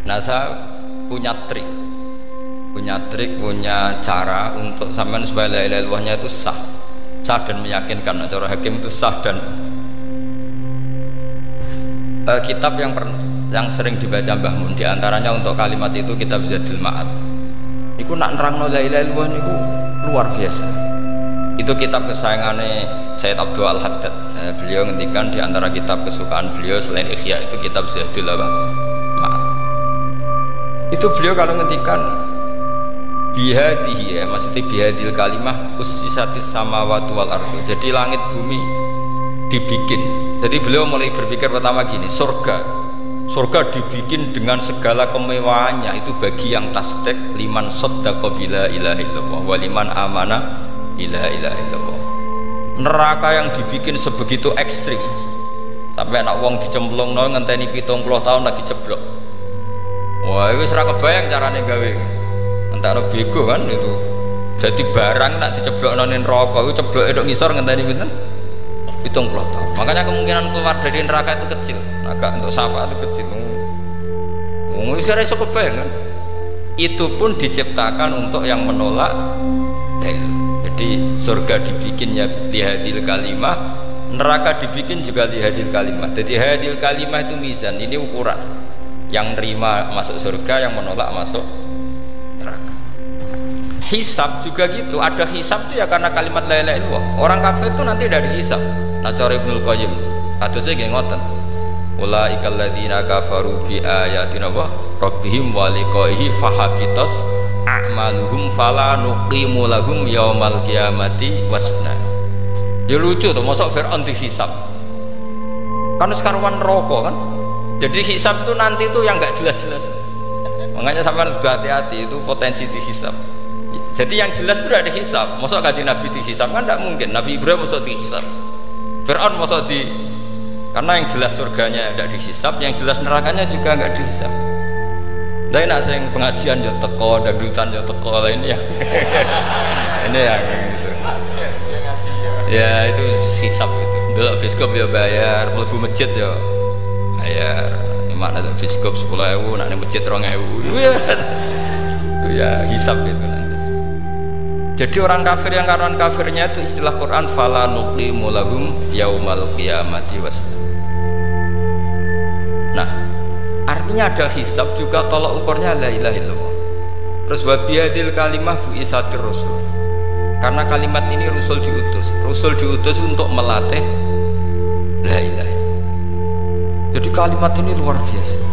Nah, saya punya trik, punya cara untuk sampean supaya la ilaha illallahnya itu sah dan meyakinkan. Nah, cara hakim itu sah dan kitab yang sering dibaca Mbah Mun diantaranya untuk kalimat itu kitab Zadul Ma'ad. Iku nak nerangno la ilaha illallah niku luar biasa. Itu kitab kesayangannya Sayyid Abdul Al-Haddad. Beliau ngendikan di antara kitab kesukaan beliau selain Ihya itu kitab Zadul Ma'ad. Itu beliau kalau ngendikan bihadihi, ya maksudnya bihadil kalimah ussisatis samawati wal ardu. Jadi langit bumi dibikin. Jadi beliau mulai berpikir pertama gini, surga dibikin dengan segala kemewahannya itu bagi yang tasdik liman saddaqa bila ilaha illallah wa liman amana bila ilaha illallah. Neraka yang dibikin sebegitu ekstrim sampai anak wong dicemplungno ngenteni 70 tahun lagi ceblok. Wah, itu ora kebayang carane gawe. Entar bego kan itu. Jadi barang nak diceblokno ning neraka itu cebloke tok ngisor ngenteni pinten? 70 tahun. Makanya kemungkinan keluar dari neraka itu kecil. Agak untuk syafaat itu kecil. Wis kira iso kebayang kan. Itu pun diciptakan untuk yang menolak dalil. Jadi surga dibikinnya lihadil kalimah, neraka dibikin juga lihadil kalimah. Jadi hadil kalimah itu mizan, ini ukuran. Yang nerima masuk surga, yang menolak masuk neraka. Hisab juga gitu, ada hisab itu ya karena kalimat la ilaha illallah. Orang kafir itu nanti dari hisab. Nah cara Ibnul Qayyim hadisnya nggih ngoten. Ulaikal ladzina kafaru bi ayatina wa rabbihim wa liqaihi fahabitas a'maluhum fala nuqimu lahum yaumal qiyamati wasna. Ya lucu tuh, mosok Fir'aun dihisab. Kan sekaruan neraka kan. Jadi hisab itu nanti itu yang nggak jelas-jelas. Makanya sampean udah hati-hati, itu potensi dihisab. Jadi yang jelas itu ada hisab. Mosok ganti Nabi dihisab kan tidak mungkin. Nabi Ibrahim mosok dihisab. Fir'aun mosok di, karena yang jelas surganya tidak dihisab, yang jelas nerakanya juga nggak dihisab. Dan nak sing pengajian ya teko, dangdutan ya teko, ini ya. Ini ya gitu. Ya itu hisab gitu. Dulu biskop ya bayar, mlebu masjid ya bayar. Mana ada biskop 10.000, nak ning masjid 2.000. Itu ya hisab itu nanti. Jadi orang kafir yang karuan kafirnya itu istilah Quran fala nuqimu lahum yaumal qiyamati wasna. Nah, artinya ada hisab juga tolak ukurnya la ilaha illallah. Terus wa bihadil kalimah bu isatir rasul. Karena kalimat ini rasul diutus untuk melatih la ilaha illallah. Jadi kalimat ini luar biasa.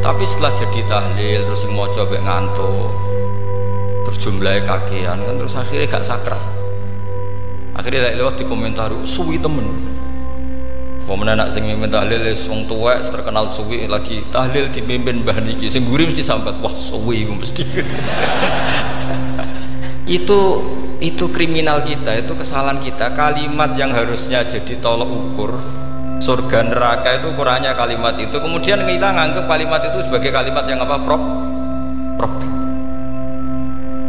Tapi setelah jadi tahlil terus mau coba ngantuk, terus jumlahnya kakean kan, terus akhirnya gak sakral. Akhirnya lewat di komentar suwi temen. Pemenang nak sing mimpin tahlil wong tuwek terkenal suwi lagi tahlil dipimpin mbah niki sing guri mesti sambat wah suwi mesti. itu kriminal kita, itu kesalahan kita. Kalimat yang harusnya jadi tolok ukur surga neraka itu ukurannya kalimat itu, kemudian kita nganggep kalimat itu sebagai kalimat yang apa? Problem.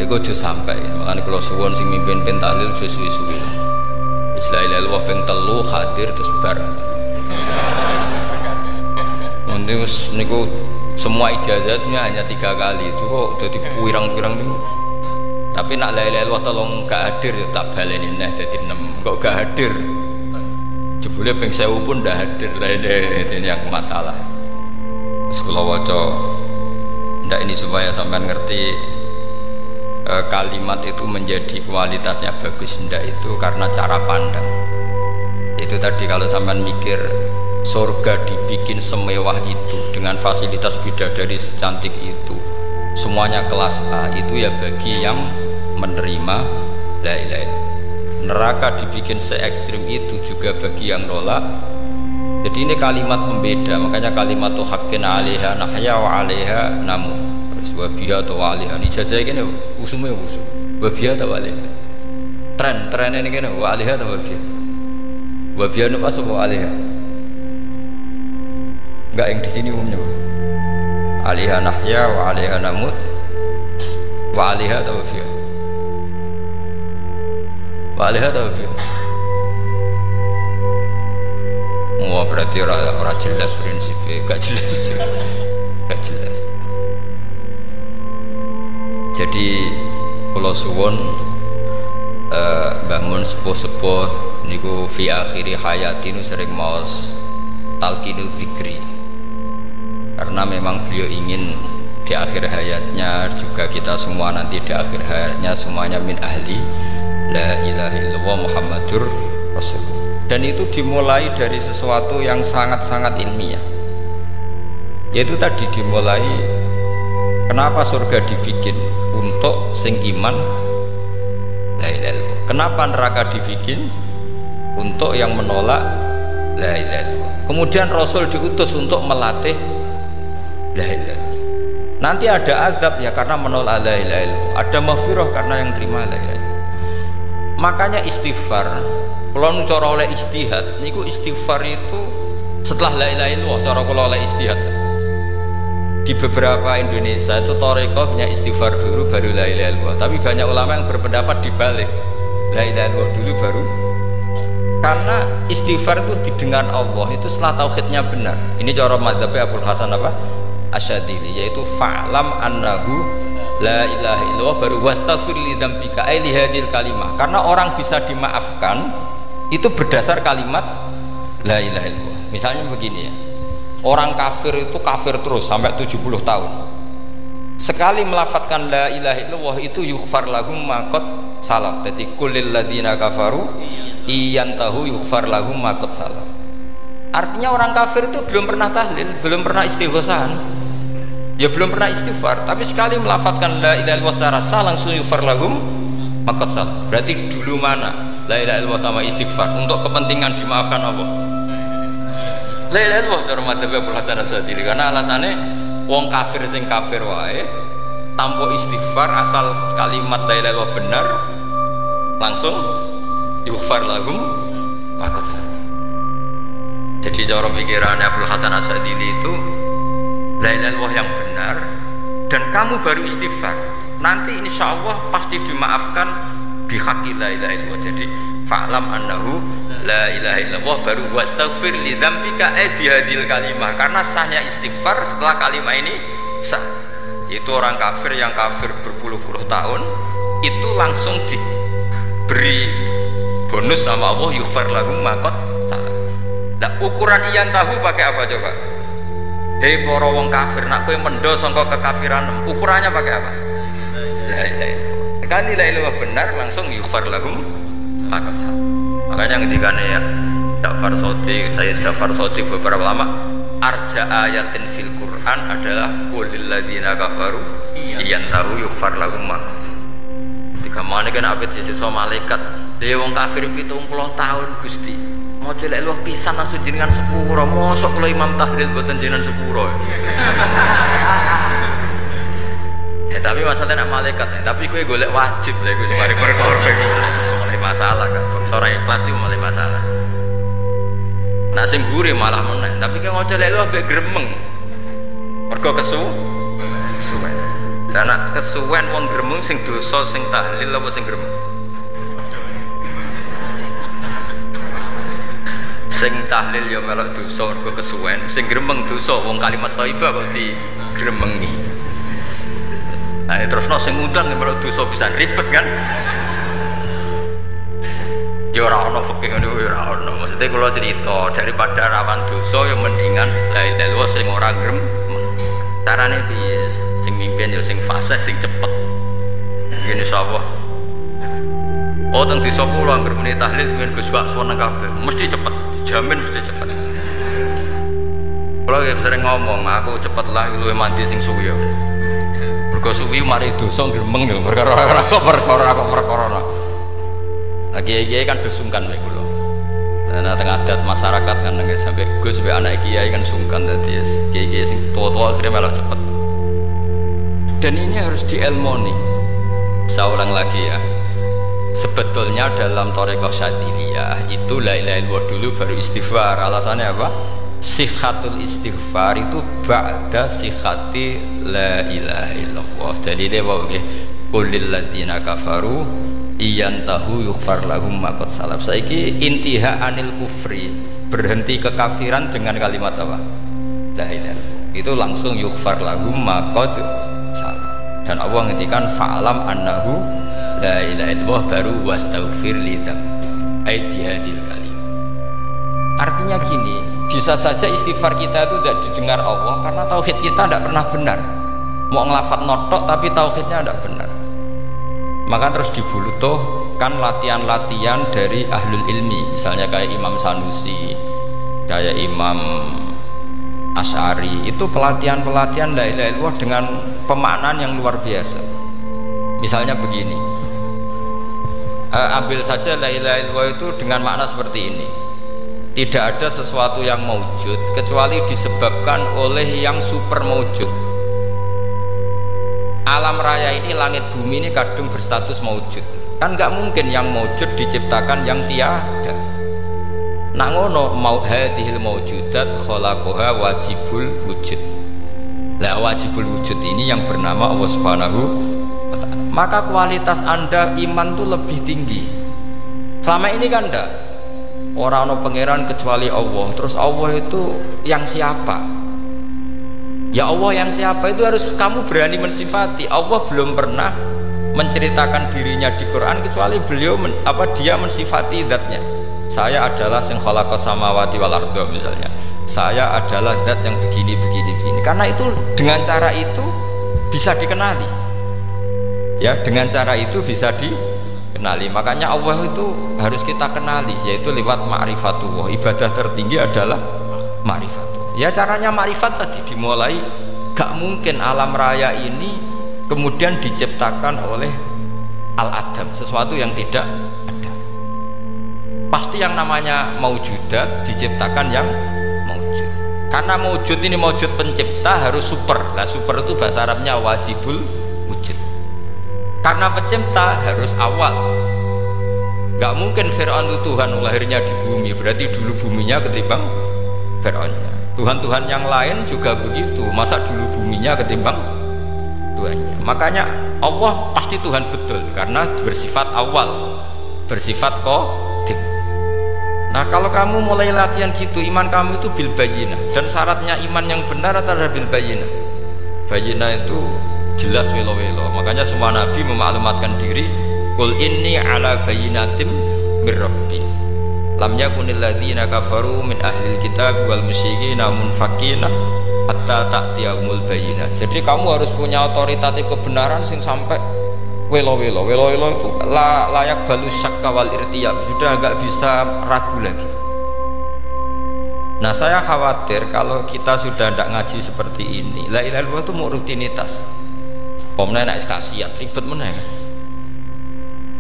Iku aja sampai. Makanya kalau suwon sing mimpin tahlil aja suwi-suwi. Istilah illallah ping 3 hadir terus bar. Terus niku semua ijazatnya hanya 3 kali itu kok jadi pirang-pirang niku. Tapi nak la ilaha illallah tolong gak hadir ya tak baleni neh dadi 6. Kok gak hadir? Jebule ping 1000 pun ndak hadir lah ini yang masalah. Terus kula waca ndak ini supaya sampean ngerti kalimat itu menjadi kualitasnya bagus ndak itu karena cara pandang. Itu tadi kalau sampean mikir surga dibikin semewah itu dengan fasilitas bidadari secantik itu, semuanya kelas A, itu ya bagi yang menerima la ilaha illallah. Neraka dibikin se ekstrim itu juga bagi yang nolak. Jadi ini kalimat pembeda, makanya kalimat tuh haqqin 'alaiha nahya wa 'alaiha namu. Terus wa biha tu 'alaiha ijazah kene usume usum. Wa biha tu 'alaiha. Tren ini kene wa 'alaiha tu wa biha. Wa biha nu pas wa 'alaiha. Enggak yang di sini umumnya. 'Alaiha nahya wa 'alaiha namut. Wa 'alaiha tu wa biha. Wa 'alaiha tu wa biha. Wah berarti orang jelas prinsipnya, gak jelas. gak jelas. Jadi kula suwun bangun sepuh-sepuh niku fi akhiri hayati nu sering maos talqinu zikri, karena memang beliau ingin di akhir hayatnya juga kita semua nanti di akhir hayatnya semuanya min ahli la ilaha illallah Muhammadur Rasulullah. Dan itu dimulai dari sesuatu yang sangat-sangat ilmiah, yaitu tadi dimulai kenapa surga dibikin untuk sing iman la ilaha illallah, kenapa neraka dibikin untuk yang menolak la ilaha illallah. Kemudian Rasul diutus untuk melatih la ilaha illallah. Nanti ada azab ya karena menolak la ilaha illallah, ada maghfirah karena yang terima la ilaha illallah. Makanya istighfar, kalau cara oleh istihad niku istighfar itu setelah la ilaha illallah, cara kalau oleh istihad di beberapa Indonesia itu thariqahnya istighfar dulu baru la ilaha illallah, tapi banyak ulama yang berpendapat dibalik, la ilaha illallah dulu baru, karena istighfar itu didengar Allah itu setelah tauhidnya benar. Ini cara madzhabnya Abul Hasan apa? Asyadili, yaitu fa'lam annahu la ilaha illallah baru wastaghfir li dzambika ai li hadil kalimah. Karena orang bisa dimaafkan itu berdasar kalimat la ilaha illallah. Misalnya begini ya, orang kafir itu kafir terus sampai 70 tahun, sekali melafadzkan la ilaha illallah itu yughfar lahum ma qad salaf. Jadi kulil ladina kafaru iyantahu yughfar lahum ma qad salaf. Artinya orang kafir itu belum pernah tahlil, belum pernah istighosah, ya belum pernah istighfar, tapi sekali melafadzkan la ilaha illallah secara sah langsung yughfar lahum ma qad salaf. Berarti dulu mana la ilaha illallah sama istighfar untuk kepentingan dimaafkan Allah? La ilaha illallah cara madzhab Abul Hasan Asyadili, karena alasannya wong kafir sing kafir wae tanpa istighfar, asal kalimat la ilaha illallah benar langsung yughfar lahum ma qad salaf. Jadi cara pikirannya Abul Hasan Asyadili itu la ilaha illallah yang benar dan kamu baru istighfar, nanti insya Allah pasti dimaafkan bihaqi la ilaha illallah. Jadi fa'lam annahu la ilaha illallah baru wastaghfir li dzambika bihadil kalimah, karena sahnya istighfar setelah kalimat ini sah. Itu orang kafir yang kafir berpuluh-puluh tahun itu langsung diberi bonus sama Allah yughfar lahum ma qad salaf. Nah, ukuran iyan tahu pakai apa coba? Hei para wong kafir, nak kowe mendo sangka kekafiran, ukurannya pakai apa? La ilaha illallah. Sekali la ilaha benar langsung yughfar lahum ma qad salaf. Makanya ketika ya Ja'far Shadiq, Sayyid Ja'far Shadiq, beberapa lama arja ayatin fil Quran adalah qulil ladzina kafaru iyantahu yughfar lahum ma qad salaf. Ketika mana kan abet sisi malaikat, dia wong kafir 70 tahun Gusti. Mau celek lu pisan langsung jenengan sepuro, mosok kalau imam tahlil buatan jenengan sepuro. Tapi masalahnya nak malaikat, tapi gue golek wajib lah, gue semari perkara mulai masalah kan, seorang ikhlas itu mulai masalah. Nak sing gurih malah meneh, tapi kayak ngocel lu ambek gremeng, mergo kesuwen. Dan nak kesuwen wong gremeng sing dosa sing tahlil apa sing gremeng? Sing tahlil ya melok dosa mergo kesuwen, sing gremeng dosa wong kalimat thayyibah kok digremengi. Nah, terus sing ngundang melok dosa pisan ribet kan? Ya ora ono fikih ngono ya ora ono. Maksudnya kalau cerita daripada rawan dosa ya mendingan la ilaha illallah sing ora gremeng. Carane piye? Sing mimpin ya sing fasih sing cepet. Ngene insyaallah. Oh teng desa kula anggere muni tahlil dengan Gus Bakso nang kabeh mesti cepet, dijamin mesti cepet. Kula sering ngomong, aku cepet lah luwih mandi sing suwi. Mergo suwi mari dosa gremeng lho, perkara. Lagi kan dosungkan wae kula. Nah, tengah adat masyarakat kan nggih sampai Gus sampai anak kiai kan sungkan dadi kiai-kiai sing tua-tua akhirnya malah cepet. Dan ini harus dielmoni. Saya ulang lagi ya. Sebetulnya dalam thariqah Syadziliyah itu la ilaha illallah dulu baru istighfar. Alasannya apa? Sihhatul istighfar itu ba'da sihhati la ilaha illallah. Jadi dia bawa nggih qulil ladzina kafaru iyantahu yughfar lahum ma qad salaf. Saiki intiha anil kufri, berhenti kekafiran dengan kalimat apa? La ilaha illallah. itu langsung yughfar lahum ma qad salah. Dan Allah ngendikan fa'lam annahu la ilaha illallah baru wastaghfir li dzam aidi hadil kalim. Artinya gini, bisa saja istighfar kita itu tidak didengar Allah karena tauhid kita tidak pernah benar. Mau ngelafat notok tapi tauhidnya tidak benar. Maka terus dibulutuhkan latihan-latihan dari ahlul ilmi, misalnya kayak Imam Sanusi, kayak Imam Asy'ari, itu pelatihan-pelatihan la ilaha illallah dengan pemaknaan yang luar biasa. Misalnya begini, ambil saja la ilaha illallah itu dengan makna seperti ini: tidak ada sesuatu yang maujud kecuali disebabkan oleh yang super maujud. Alam raya ini, langit bumi ini kadung berstatus maujud, kan nggak mungkin yang maujud diciptakan yang tiada. Nak ngono mau hadhil maujudat khalaqaha wajibul wujud. Lah wajibul wujud ini yang bernama Allah Subhanahu wa ta'ala. Maka kualitas Anda iman tuh lebih tinggi. Selama ini kan enggak, orang no pangeran kecuali Allah. Terus Allah itu yang siapa? Ya Allah yang siapa itu harus kamu berani mensifati. Allah belum pernah menceritakan dirinya di Quran kecuali beliau dia mensifati zatnya. Saya adalah sing khalaqas samawati wal arda, misalnya. Saya adalah zat yang begini. Karena itu dengan cara itu bisa dikenali. Ya, dengan cara itu bisa dikenali. Makanya Allah itu harus kita kenali, yaitu lewat ma'rifatullah. Ibadah tertinggi adalah ma'rifatullah. Ya caranya ma'rifat tadi dimulai. Gak mungkin alam raya ini kemudian diciptakan oleh al-adam, sesuatu yang tidak ada. Pasti yang namanya maujudat diciptakan yang maujud. Karena maujud ini maujud pencipta harus super. Lah super itu bahasa Arabnya wajibul wujud. Karena pencipta harus awal. Gak mungkin Fir'aun itu Tuhan lahirnya di bumi, berarti dulu buminya ketimbang Fir'aunnya. Tuhan-Tuhan yang lain juga begitu, masa dulu buminya ketimbang Tuhannya. Makanya Allah pasti Tuhan betul karena bersifat awal, bersifat qadim. Nah kalau kamu mulai latihan gitu, iman kamu itu bil bayyinah. Dan syaratnya iman yang benar adalah bil bayyinah. Bayyinah itu jelas welo-welo. Makanya semua nabi memaklumatkan diri, qul inni ala bayyinatim mir rabbi lam yakunil ladzina kafaru min ahlil kitab wal musyrikina munfakina hatta ta'tiyahumul bayyinah. Jadi kamu harus punya otoritatif kebenaran sing sampai welo-welo itu layak balu syakka wal irtiyab, sudah agak bisa ragu lagi. Nah saya khawatir kalau kita sudah tidak ngaji seperti ini, la ilaha illallah itu mau rutinitas. Pomnya nak kasiat ribet meneh.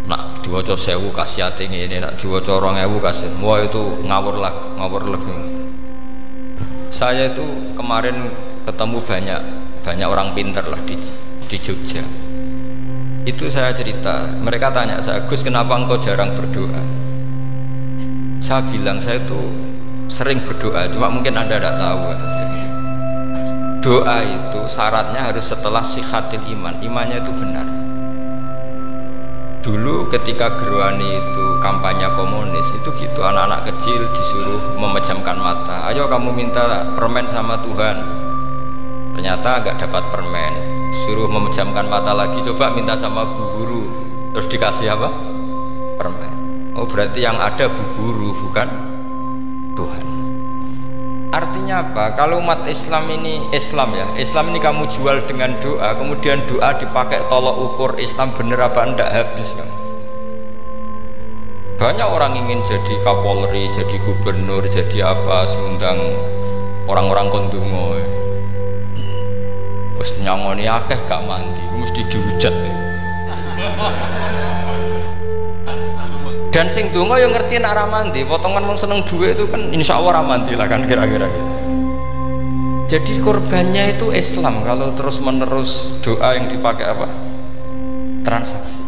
Nak diwaca 1000 kasiat ini, nak diwaca 2000 kasiat. Wah itu ngawur lagi. Saya itu kemarin ketemu banyak orang pintar lah di Jogja. Itu saya cerita, mereka tanya saya, Gus kenapa engkau jarang berdoa? Saya bilang saya itu sering berdoa, cuma mungkin Anda tidak tahu kata saya. Doa itu syaratnya harus setelah sihatil iman, imannya itu benar. Dulu ketika Gerwani itu kampanye komunis itu gitu, anak-anak kecil disuruh memejamkan mata, ayo kamu minta permen sama Tuhan. Ternyata nggak dapat permen, suruh memejamkan mata lagi, coba minta sama bu guru, terus dikasih apa? Permen. Oh berarti yang ada bu guru bukan Tuhan. Artinya apa? Kalau umat Islam ini Islam ini kamu jual dengan doa, kemudian doa dipakai tolok ukur Islam bener apa enggak, habis kan? Banyak orang ingin jadi Kapolri, jadi gubernur, jadi apa, seundang orang-orang kondungo. Wes nyangoni akeh gak mandi, mesti dihujat ya. Dan sing donga yang ngerti nak ra mandi, potongan wong seneng duit itu kan insya Allah ra mandi lah kan kira-kira gitu. Jadi korbannya itu Islam kalau terus menerus doa yang dipakai apa? Transaksi.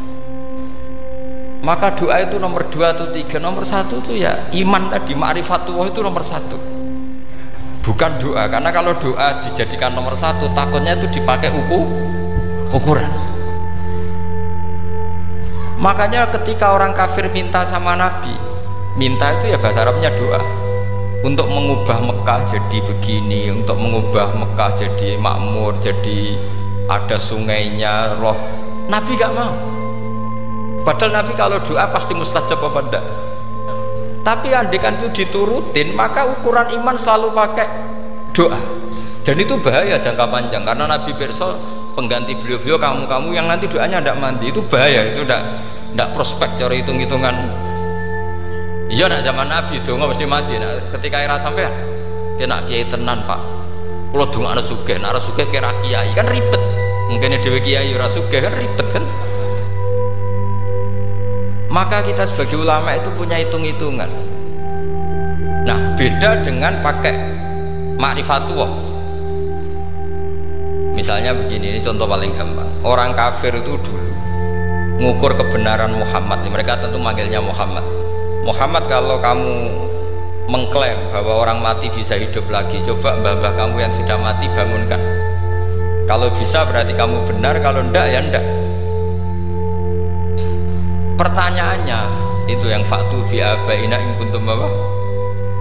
Maka doa itu nomor 2 atau 3, nomor 1 itu ya iman tadi, ma'rifatullah itu nomor 1. Bukan doa, karena kalau doa dijadikan nomor 1 takutnya itu dipakai ukuran. Makanya ketika orang kafir minta sama Nabi, minta itu ya bahasa Arabnya doa. untuk mengubah Mekah jadi begini, untuk mengubah Mekah jadi makmur, jadi ada sungainya, roh. Nabi gak mau. Padahal Nabi kalau doa pasti mustajab apa enggak. Tapi andekan itu diturutin, maka ukuran iman selalu pakai doa. Dan itu bahaya jangka panjang, karena Nabi pirsa pengganti beliau-beliau kamu-kamu yang nanti doanya tidak mandi, itu bahaya, itu tidak prospek cara hitung-hitungan. Iya nak zaman Nabi itu nggak mesti mati. Nah, ketika era sampean kena kiai tenan pak, kalau dong anak sugih, anak sugih kira kiai kan ribet. Mungkin dewi kiai ora sugih kan ribet kan. Maka kita sebagai ulama itu punya hitung-hitungan. Nah beda dengan pakai ma'rifatullah. Misalnya begini, ini contoh paling gampang. Orang kafir itu dulu ngukur kebenaran Muhammad, mereka tentu manggilnya Muhammad. Muhammad, kalau kamu mengklaim bahwa orang mati bisa hidup lagi, coba mbah-mbah kamu yang sudah mati bangunkan. Kalau bisa berarti kamu benar, kalau ndak ya ndak. Pertanyaannya itu yang faktu bi abaina in kuntum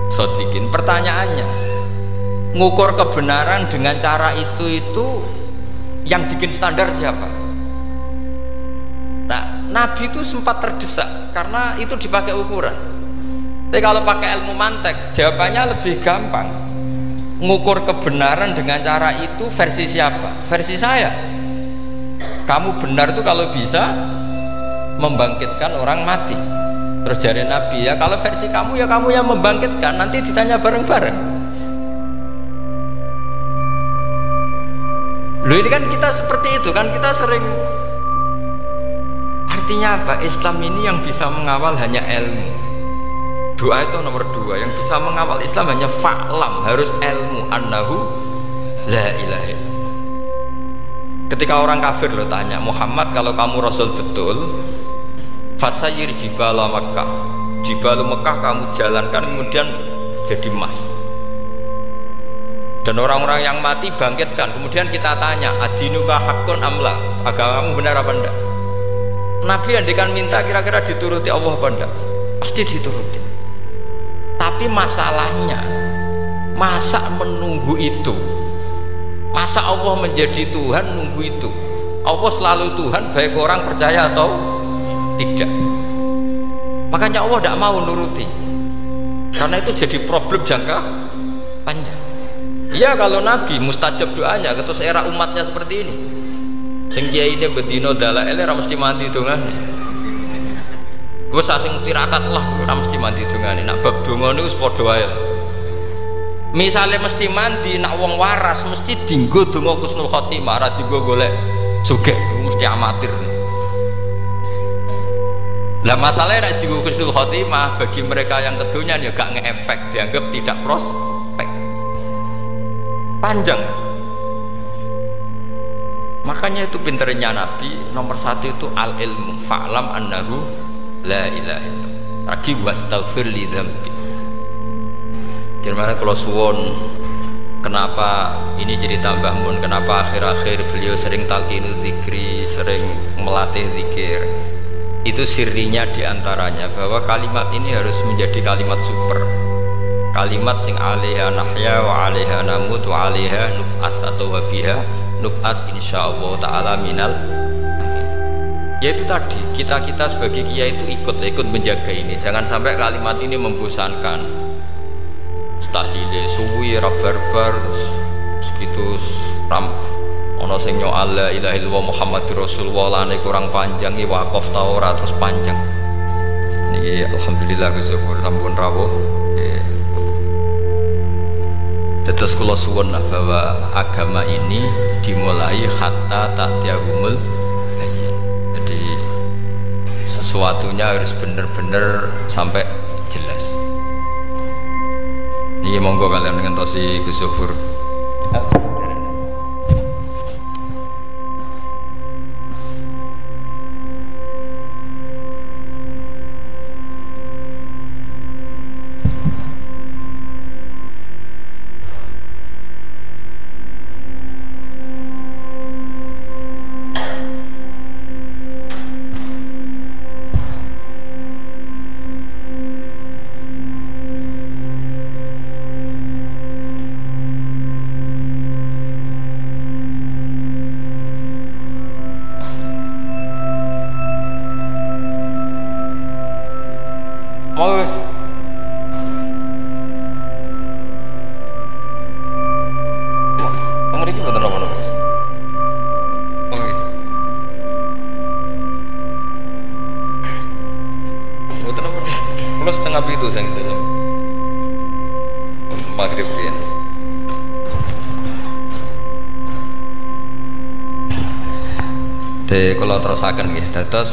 shodiqin. Pertanyaannya, ngukur kebenaran dengan cara itu yang bikin standar siapa? Nah, Nabi itu sempat terdesak karena itu dipakai ukuran. Tapi kalau pakai ilmu mantek, jawabannya lebih gampang. Ngukur kebenaran dengan cara itu versi siapa? Versi saya. Kamu benar itu kalau bisa membangkitkan orang mati. Terus jari Nabi, ya kalau versi kamu ya kamu yang membangkitkan, nanti ditanya bareng-bareng. Loh ini kan kita seperti itu kan, kita sering. Artinya apa? Islam ini yang bisa mengawal hanya ilmu. Doa itu nomor 2. Yang bisa mengawal Islam hanya fa'lam, harus ilmu annahu la ilaha illallah. Ketika orang kafir lo tanya, Muhammad kalau kamu Rasul betul, fasayir jibala Makkah, jibalu Mekah kamu jalankan kemudian jadi emas. Dan orang-orang yang mati bangkitkan. Kemudian kita tanya, adinuka haqqun amla, agamamu benar apa enggak? Nabi andikan minta kira-kira dituruti Allah apa enggak? Pasti dituruti. Tapi masalahnya, masa menunggu itu? Masa Allah menjadi Tuhan nunggu itu? Allah selalu Tuhan baik orang percaya atau tidak. Makanya Allah tidak mau nuruti, karena itu jadi problem jangka panjang. Iya kalau Nabi mustajab doanya, terus era umatnya seperti ini. Sing kiai ini bedino dalail ora mesti mandi dongane. Wes sing tirakat lah ora mesti mandi dongane. Nak bab donga niku wis padha wae. Misale mesti mandi, nak wong waras mesti dinggo donga husnul khotimah, ora dinggo golek sugih, mesti amatir. Lah masalahnya nek dinggo husnul khotimah bagi mereka yang kedunya ya gak ngefek, dianggap tidak prospek. Panjang. Makanya itu pinternya Nabi nomor 1 itu al ilmu fa'lam annahu la ilaha illallah. Lagi wastaghfir li dzambi. Gimana kalau suwon, kenapa ini jadi tambah mun, kenapa akhir-akhir beliau sering talqinu zikri, sering melatih zikir. Itu sirinya diantaranya bahwa kalimat ini harus menjadi kalimat super, kalimat sing alaiha nahya wa alaiha namut wa alaiha nub'ats atau wabiha nub'ats insyaallah ta'ala minal. Yaitu tadi kita sebagai kiai itu ikut menjaga ini, jangan sampai kalimat ini membosankan. Tahlile suwi ra barbar terus gitu ram ana sing nyoal la ilaha illallah Muhammadur Rasulullah lane kurang panjang iki wakaf ta ora terus panjang. Niki alhamdulillah Gusti sampun rawuh. Terus kula suwun bahwa agama ini dimulai hatta ta'tiyahumul bayyin. Jadi sesuatunya harus benar-benar sampai jelas. Ini monggo kalian ngentosi Gus Zufur. Kalau terusaken nggih, dados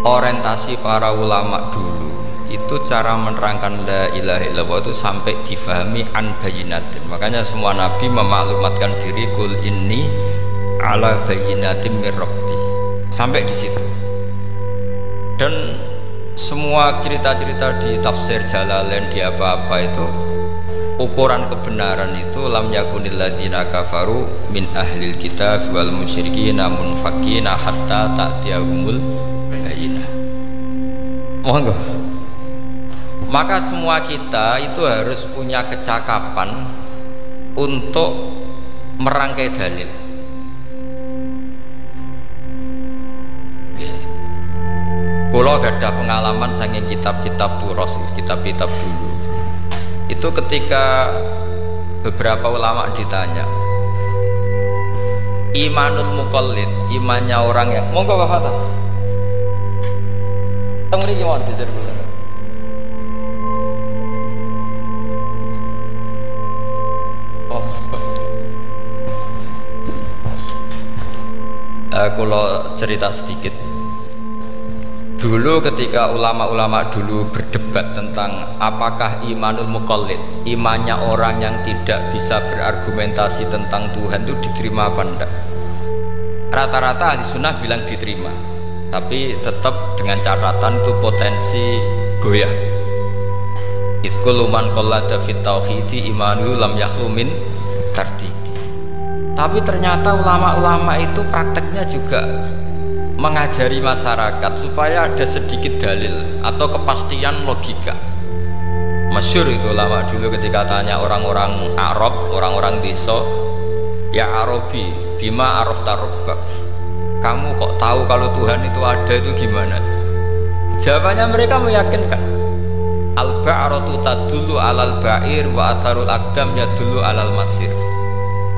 orientasi para ulama dulu itu cara menerangkan la ilaha illallah itu sampai difahami an bayinatin. Makanya semua nabi memaklumatkan diri kul inni ala bayinatin mir rabbi, sampai di situ. Dan semua cerita-cerita di tafsir Jalalain di apa-apa itu ukuran kebenaran itu lam yakunil ladzina kafaru min ahlil kitab wal musyrikin munfakina hatta ta'tiyahumul bayyinah. Monggo. Maka semua kita itu harus punya kecakapan untuk merangkai dalil. Kalau ada pengalaman saking kitab-kitab turos, kitab-kitab dulu itu ketika beberapa ulama ditanya imanul muqallid, imannya orang yang monggo Pak Fatah tengri gimana sih kalau cerita sedikit dulu ketika ulama-ulama dulu berdebat tentang apakah imanul muqallid, imannya orang yang tidak bisa berargumentasi tentang Tuhan itu diterima apa enggak, rata-rata ahli sunnah bilang diterima, tapi tetap dengan catatan itu potensi goyah. Idzkul man qallada fit tauhidi imanu lam yakhlu min tardidi. Tapi ternyata ulama-ulama itu prakteknya juga mengajari masyarakat supaya ada sedikit dalil atau kepastian logika. Masyhur itu ulama dulu ketika tanya orang-orang Arab, orang-orang desa, ya Arabi, bima arafta rabbak, kamu kok tahu kalau Tuhan itu ada, itu gimana? Jawabannya mereka meyakinkan, al-ba'ratu tadullu alal ba'ir wa atharul aqdam yadullu alal masir.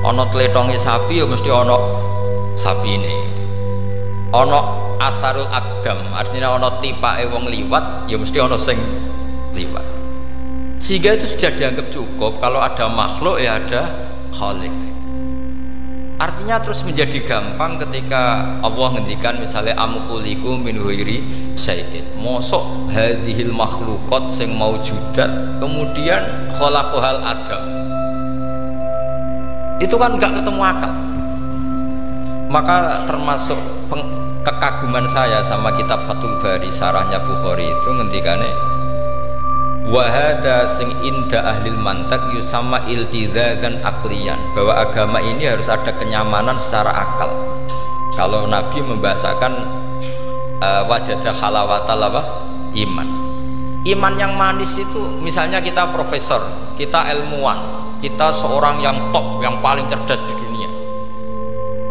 Ono tletonge sapi ya mesti ono sapine, ono atharul aqdam artinya ono tipake wong liwat ya mesti ono sing liwat. Sehingga itu sudah dianggap cukup kalau ada makhluk ya ada khalik. Artinya terus menjadi gampang ketika Allah ngendikan misalnya am khuliqu min ghairi syai'in, mosok hadhil makhluqat sing maujudat kemudian khalaqahal adam, itu kan nggak ketemu akal. Maka termasuk kekaguman saya sama kitab Fathul Bari sarahnya Bukhari itu ngendikane wahada sing inda ahlil mantak yusama iltidzakan aklian, bahwa agama ini harus ada kenyamanan secara akal. Kalau Nabi membahasakan wajadah halawatal apa? Iman yang manis itu misalnya kita profesor, kita ilmuwan, kita seorang yang top, yang paling cerdas di dunia,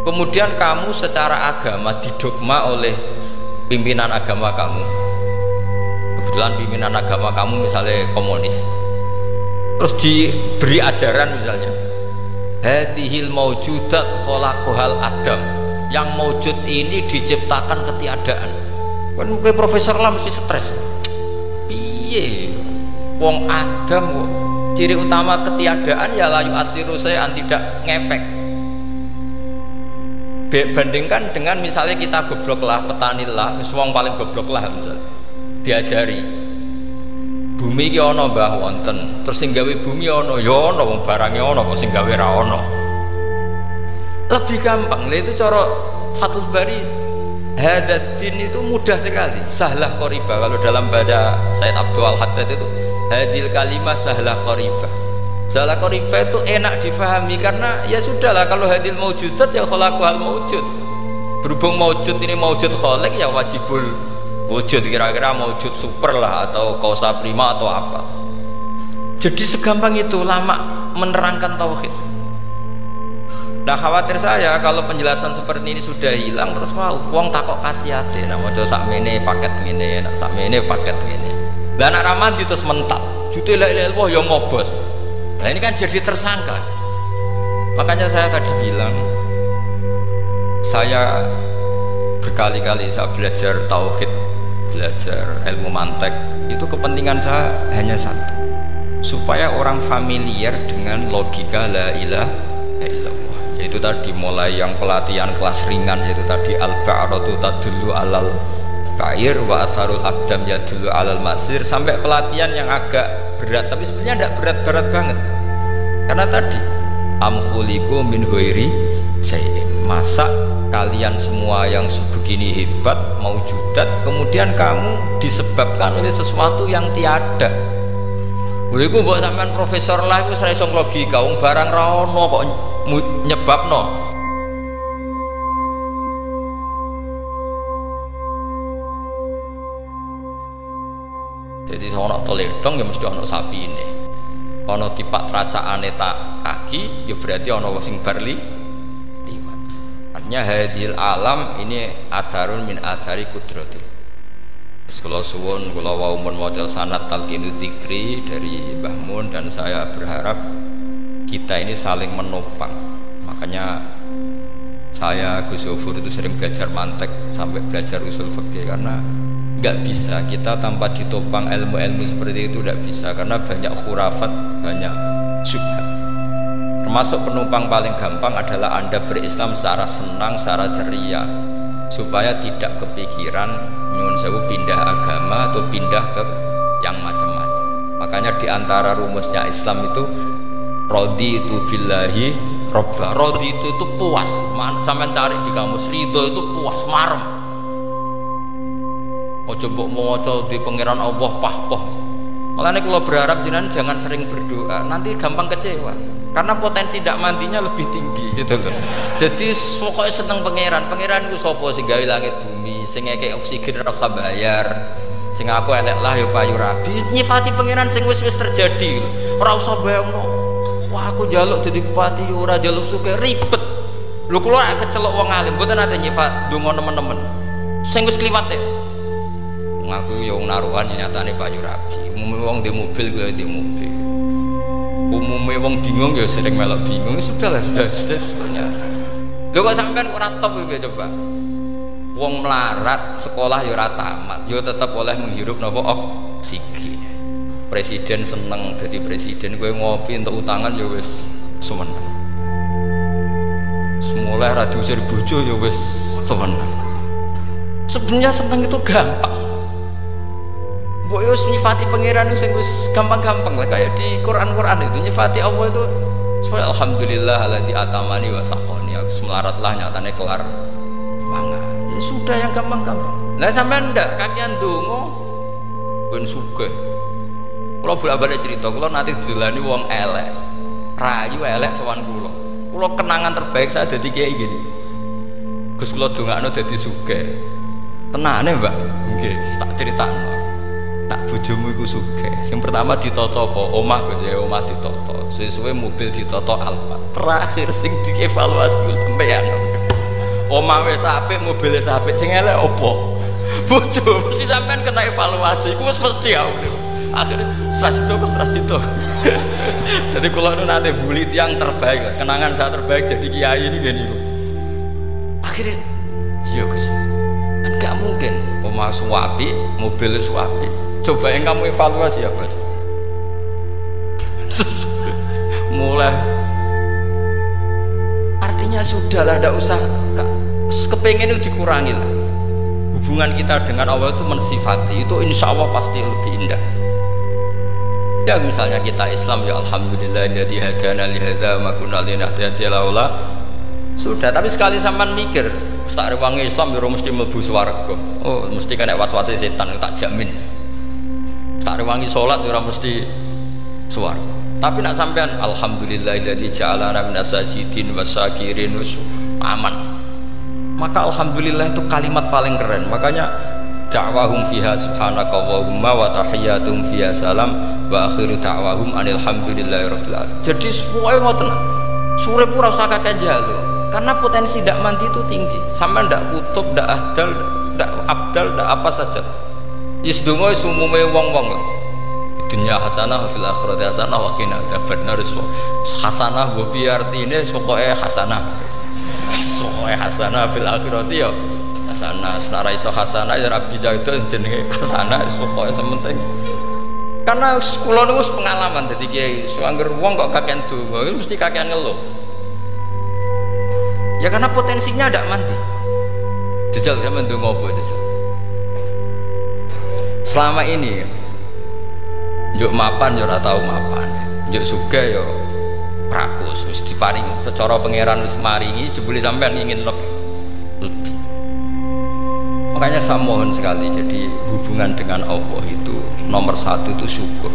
kemudian kamu secara agama didogma oleh pimpinan agama kamu. Kebetulan pimpinan agama kamu misalnya komunis, terus diberi ajaran misalnya hadhil maujudat khalaqahal adam, yang maujud ini diciptakan ketiadaan. Kan kayak profesor lah mesti stres. Piye wong adam kok ciri utama ketiadaan ya layu asiru saya tidak ngefek. Bandingkan dengan misalnya kita goblok lah, petani lah, wong paling goblok lah misalnya diajari bumi ki ana mbah wonten, terus sing gawe bumi ana ya ana, wong barange ana kok sing gawe ra ana. Lebih gampang lha itu cara Fathul Bari. Hadaddin itu mudah sekali, sahlah qoriba. Kalau dalam baca Said Abdul Haddad itu hadil kalimah sahlah qoriba. Sahlah qoriba itu enak difahami karena ya sudahlah, kalau hadil maujudat ya khalaqahal maujud. Berhubung maujud ini maujud khaliq ya wajibul wujud, kira-kira maujud super lah atau kausa prima atau apa. Jadi segampang itu lama menerangkan tauhid. Nah khawatir saya kalau penjelasan seperti ini sudah hilang, terus wah wong takok kasihate nak maca sakmene paket ngene, nak sakmene paket ngene. Lah anak ramadi terus mental jute la ilaha illallah ya ngobos. Nah ini kan jadi tersangka. Makanya saya tadi bilang, saya berkali-kali saya belajar tauhid, belajar ilmu mantek, itu kepentingan saya hanya satu, supaya orang familiar dengan logika la ilaha illallah, yaitu Itu tadi mulai yang pelatihan kelas ringan, yaitu tadi al-ba'ratu tadullu alal ba'ir wa asarul aqdam yadullu alal masir, sampai pelatihan yang agak berat, tapi sebenarnya tidak berat-berat banget. Karena tadi am khuliqu min ghairi syai'in, masa kalian semua yang begini hebat maujudat kemudian kamu disebabkan oleh sesuatu yang tiada. Iku mbok sampean profesor lah iku ora iso logika, wong barang ra ono kok nyebabno. Jadi ono teledong ya mesti ono sapine. Ono tipak tracakane tak kaki ya berarti ono sing bar liwat. Artinya hadil alam ini asarun min asari kudratil. Kalau suwun, kalau wau mun maca sanad talqinu dzikri dari Mbah Mun, dan saya berharap kita ini saling menopang. Makanya saya Gus Yofur itu sering belajar mantek sampai belajar usul fikih, karena nggak bisa kita tanpa ditopang ilmu-ilmu seperti itu, tidak bisa, karena banyak khurafat, banyak syubhat. Termasuk penumpang paling gampang adalah Anda berislam secara senang, secara ceria, supaya tidak kepikiran nyuwun sewu pindah agama atau pindah ke yang macam-macam. Makanya diantara rumusnya Islam itu raditu billahi robba. Raditu itu puas, sampai cari di kamus, ridho itu puas, marem. Ojo mbok maca di pangeran Allah pah-pah. Makanya kalau berharap jenengan jangan sering berdoa, nanti gampang kecewa, karena potensi tidak mandinya lebih tinggi gitu loh. Jadi pokoknya seneng pangeran itu sapa sing gawe langit bumi, sing ngekek oksigen ora usah bayar, sing aku elek lah ya payu rabi, nyifati pangeran sing wis terjadi ora usah bayangno. Wah aku njaluk dadi bupati ya ora njaluk suke ribet lho. Kula nek kecelok wong alim mboten ate nyifat donga nemen-nemen sing wis kliwat ya. Ngaku ya wong naruhan nyatane payu rabi. Umume wong di mobil kaya di mobil, umumnya wong bingung ya sering melok bingung. Sudah sebenarnya. Lho kok sampean ora top iki coba. Wong melarat sekolah ya ora tamat, ya tetep oleh menghirup napa oksigen. Presiden seneng dadi presiden, kowe ngopi entuk utangan ya wis semeneng. Semula ra diusir bojo ya wis semeneng. Sebenarnya seneng itu gampang. Mbok yo nyifati pangeran sing wis gampang-gampang lah, kayak di Quran itu nyifati Allah itu alhamdulillah alladzi atamani wa saqani, aku melarat lah nyatane kelar mangan. Ya sudah yang gampang-gampang. Lah sampean ndak kakean donga ben sugih. Kula bolak-balik cerita, kula nanti dilani wong elek. Rayu elek sowan kula. Kula kenangan terbaik saya dadi kiai gini. Gus kula dongakno dadi sugih. Tenane, Mbak. Nggih, tak critakno. Tak bojomu iku sugih. Sing pertama ditata apa? Omah Gus, ya omah ditata. Suwe-suwe mobil ditata Alfa. Terakhir sing dievaluasi ku sampean. Omah wis apik, mobil wis apik, sing elek apa? Bojo mesti sampean kena evaluasi. Iku wis mesti aku. Akhirnya strasito. Jadi kula nu nate buli tiang terbaik, kenangan saya terbaik jadi kiai ini gini. Akhirnya iya Gus. Kan gak mungkin omah suwapi, mobil suwapi. Coba yang kamu evaluasi apa? Mulai artinya sudahlah, tidak usah kepengen itu dikurangi lah. Hubungan kita dengan Allah itu mensifati itu insya Allah pasti lebih indah. Ya misalnya kita Islam, ya alhamdulillah alladzi hadana li hadza ma kunna linahtadiya laula. Sudah, tapi sekali sampean mikir Ustaz rewangi Islam ya mesti mlebu swarga. Oh, mesti kena was-wase setan, tak jamin. Tak rewangi salat ora mesti swarga. Tapi nak sampean alhamdulillahilladzi ja'alana minasajidin wasyakirin aman. Maka alhamdulillah itu kalimat paling keren. Makanya da'wahum fiha subhanakallahumma wa tahiyyatuhum fiha salam wa akhiru da'wahum alhamdulillahirabbil alamin. Jadi semuanya ngoten. Surip ora usah kakek njaluk. Karena potensi ndak mandi itu tinggi. Sampe ndak kutub, ndak ahdal, ndak abdal, ndak apa saja. Is donga umume wong-wong lah. Dunya hasanah fil akhirati hasanah wa qina adzabannar. Hasanah wa bi artine pokoke hasanah. Pokoke hasanah fil akhirati ya hasanah. Senara iso hasanah ya rabi itu jenenge hasanah pokoke sementing. Karena kula niku wis pengalaman dadi kiai. Angger wong kok kakean donga mesti kakean ngeluh. Ya karena potensinya tidak mandi. Jajal saya mendung apa jajal. Selama ini njuk mapan yo ora tau mapan. Njuk sugih yo prakus wis diparing cara pangeran wis maringi jebule sampean ingin lebih. Makanya saya mohon sekali, jadi hubungan dengan Allah itu nomor satu itu syukur.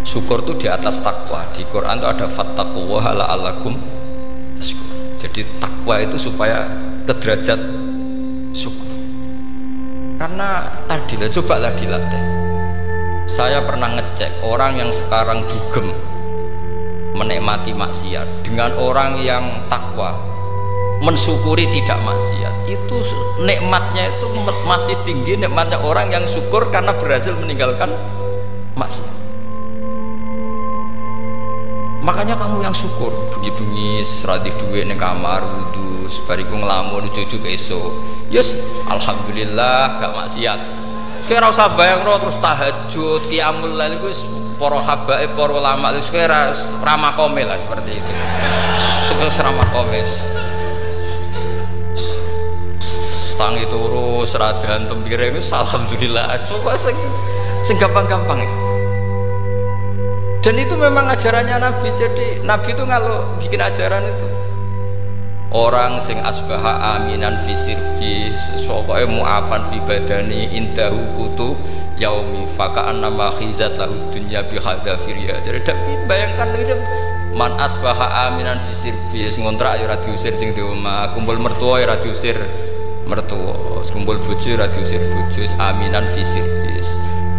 Syukur itu di atas takwa. Di Quran itu ada fattaqullaha la'allakum tashkurun. Jadi takwa itu supaya ke derajat syukur. Karena tadilah cobalah dilatih. Saya pernah ngecek orang yang sekarang dugem menikmati maksiat dengan orang yang takwa mensyukuri tidak maksiat, itu nikmatnya itu masih tinggi nikmatnya orang yang syukur karena berhasil meninggalkan maksiat. Makanya kamu yang syukur bengi-bengi radih duit ning kamar wudu bariku ngelamun cucu esuk yes alhamdulillah gak maksiat. Sekarang usah bayangno terus tahajud qiyamul lail iku para habaib para ulama wis kira ramah komel lah seperti itu. Wis ramah komel. Tangi turu seradan tempire wis alhamdulillah. Coba sing gampang-gampang ya. Dan itu memang ajarannya Nabi. Jadi Nabi itu kalau bikin ajaran itu orang sing asbaha aminan fi sirbi sokoe mu'afan fi badani indahu kutu yaumi faka'an nama khizat lahu dunya bi hadafiriya. Jadi bayangkan itu man asbaha aminan fi sirbi sing ngontrak ya ora diusir sing di omah, kumpul mertua ya ora diusir mertua, kumpul bojo ora diusir bojo, aminan fi sirbi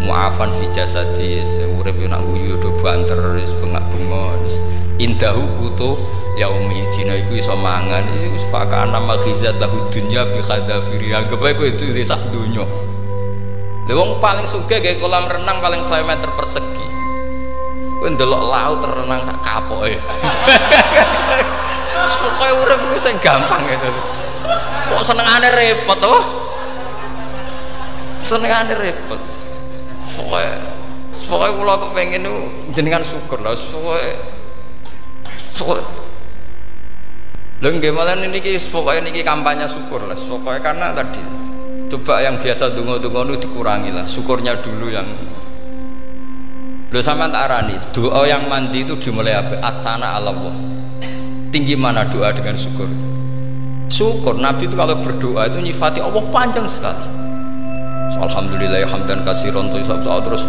mu'afan fi jasadis urip yo nak guyu do banter wis bengak-bengok indahu kutu yaumi dina iku iso mangan wis fakana makhizat lahu dunya bi khadafiri anggap ae kowe itu sak donya. Lha wong paling sugih gawe kolam renang paling 1 meter persegi kowe ndelok laut renang sak kapoke. Pokoke urip ku sing gampang itu kok senengane repot to senengane repot. Pokoknya kalau aku pengen itu jenengan syukur lah. Pokoknya malah ini pokoknya ini kampanye syukur lah. Pokoknya karena tadi coba yang biasa dungo-dungo itu dikurangi lah. Syukurnya dulu yang lo sama tak arani doa yang mandi itu dimulai apa? Asana Allah. Tinggi mana doa dengan syukur? Syukur Nabi itu kalau berdoa itu nyifati Allah panjang sekali. Alhamdulillah hamdan katsiran terus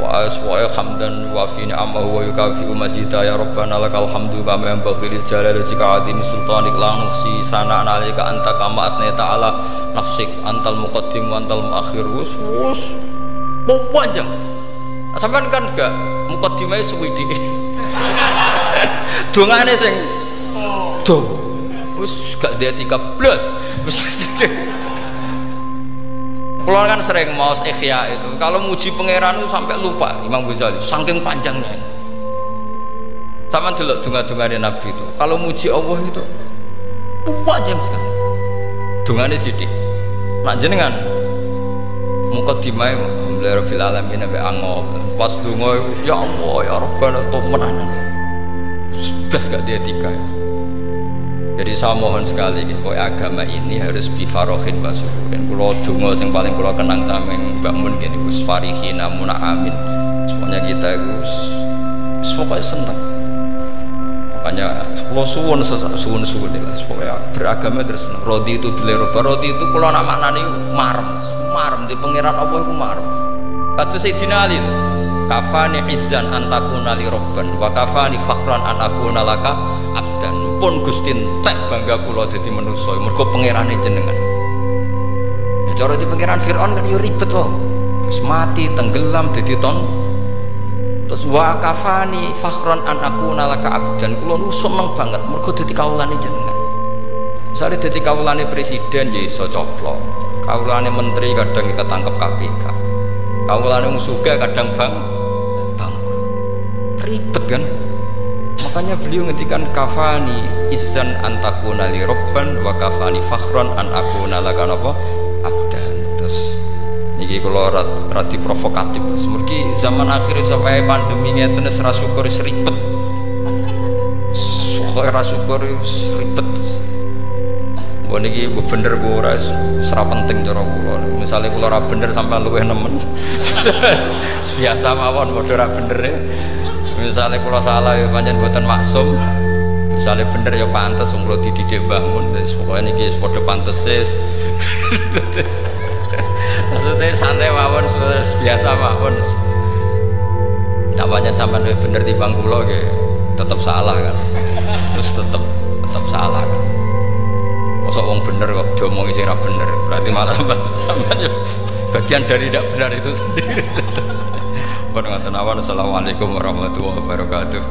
wa hamdan wa fi ni'amahu wa yukafi mazida ya rabbana lakal hamdu kama yanbaghi lil jalali jika azim sultanik la nuksi sana alika anta kama atna ta'ala nafsik antal muqaddim wa antal muakhir wus panjang sampean kan gak muqaddimah suwidi dongane sing do wis gak dia 13 wis. Kalau kan sering maos ikhya itu, kalau muji pangeran itu sampai lupa Imam Ghazali, saking panjangnya. Sama delok donga-dongane Nabi itu, kalau muji Allah itu panjang sekali. Dongane sithik. Nak jenengan muqaddimah alhamdulillah rabbil alamin sampai angop. Pas donga ya Allah ya Rabbana temenan. Sudah gak dia 3. Jadi saya mohon sekali bahwa agama ini harus bifarohin wa sururin. Kalau dungo yang paling kalau kenang sama Mbak Mun gini us farihina muna amin. Semuanya kita itu pokoknya senang. Makanya kalau suwun lah. Pokoknya beragama terus senang. Rodi itu bileroba. Rodi itu kalau nak maknani marem di pangeran Allah itu marem. Kata Sayyidina Ali kafani izzan antakuna li robban wa kafani fakhran an akuna laka abdan. Pun Gustin tak bangga kula dadi manusa mergo pangerane jenengan. Cara di pangeran Firaun kan yo ribet loh. Terus mati tenggelam dadi ton. Terus wa kafani fakhran an akuna laka abdan kula nu seneng banget mergo dadi kawulane jenengan. Misale dadi kawulane presiden ya iso coplok. Kawulane menteri kadang ketangkep KPK. Kawulane wong sugih kadang bangkrut. Ribet kan? Makanya beliau ngendikan kafani izan antakuna li robban wa kafani fakhran an akuna laka napa abdan. Terus niki kula rada provokatif semergi zaman akhir sampai pandemi ngeten wis ra syukur ribet. Syukur ra syukur ribet. niki bener ku ora ora penting cara kula. Misale kula ora bener sampean luwih nemen. Biasa mawon padha ora bener. Misale kula salah ya pancen mboten maksum. Misale bener ya pantes wong kula dididik Mbah Mun. Wis pokoke niki wis padha pantese. Maksudnya santai mawon, biasa mawon. Nah pancen sampean luwih bener timbang kula nggih tetep salah kan. Terus tetep salah kan. Masa wong bener kok diomongi sing ora bener, berarti malah sampean ya bagian dari tidak benar itu sendiri. Pun ngoten awan. Assalamualaikum warahmatullahi wabarakatuh.